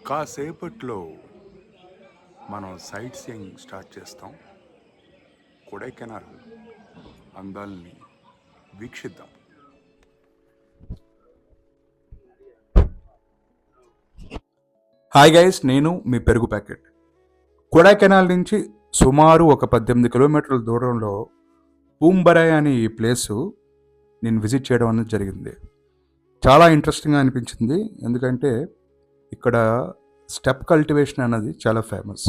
కాసేపట్లో మనం sight seeing start చేస్తాం. కొడైకెనాల్ అందాల్ని వీక్షిద్దాం. హాయ్ గైస్, నేను మీ పెరుగు ప్యాకెట్. కొడైకెనాల్ నుంచి సుమారు ఒక 18 కిలోమీటర్ల దూరంలో పూంబరై అనే ఈ ప్లేసు నేను విజిట్ చేయడం అనేది జరిగింది. చాలా ఇంట్రెస్టింగ్గా అనిపించింది, ఎందుకంటే ఇక్కడ స్టెప్ కల్టివేషన్ అనేది చాలా ఫేమస్.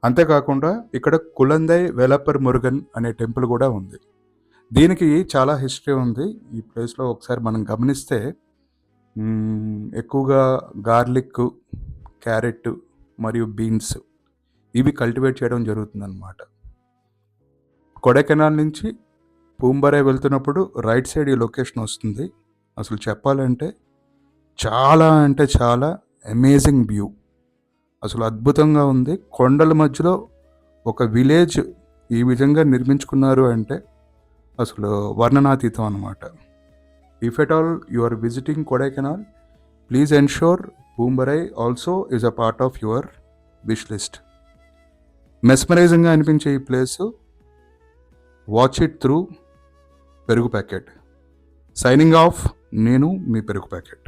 అంతేకాకుండా ఇక్కడ కులందై వేలప్పర్ మురుగన్ అనే టెంపుల్ కూడా ఉంది. దీనికి చాలా హిస్టరీ ఉంది. ఈ ప్లేస్లో ఒకసారి మనం గమనిస్తే ఎక్కువగా గార్లిక్, క్యారెట్ మరియు బీన్స్ ఇవి కల్టివేట్ చేయడం జరుగుతుందన్నమాట. కొడైకెనాల్ నుంచి పూంబరై వెళ్తున్నప్పుడు రైట్ సైడ్ ఈ లొకేషన్ వస్తుంది. అసలు చెప్పాలంటే చాలా అంటే చాలా అమేజింగ్ వ్యూ, అసలు అద్భుతంగా ఉంది. కొండల మధ్యలో ఒక విలేజ్ ఈ విధంగా నిర్మించుకున్నారు అంటే అసలు వర్ణనాతీతం అన్నమాట. If at all you are visiting Kodaikanal, please ensure Poombarai also is a part of your wish list. మెస్మరైజింగ్గా అనిపించే ఈ place, watch it through Perugu packet. Signing off, నేను మీ పెరుగు ప్యాకెట్.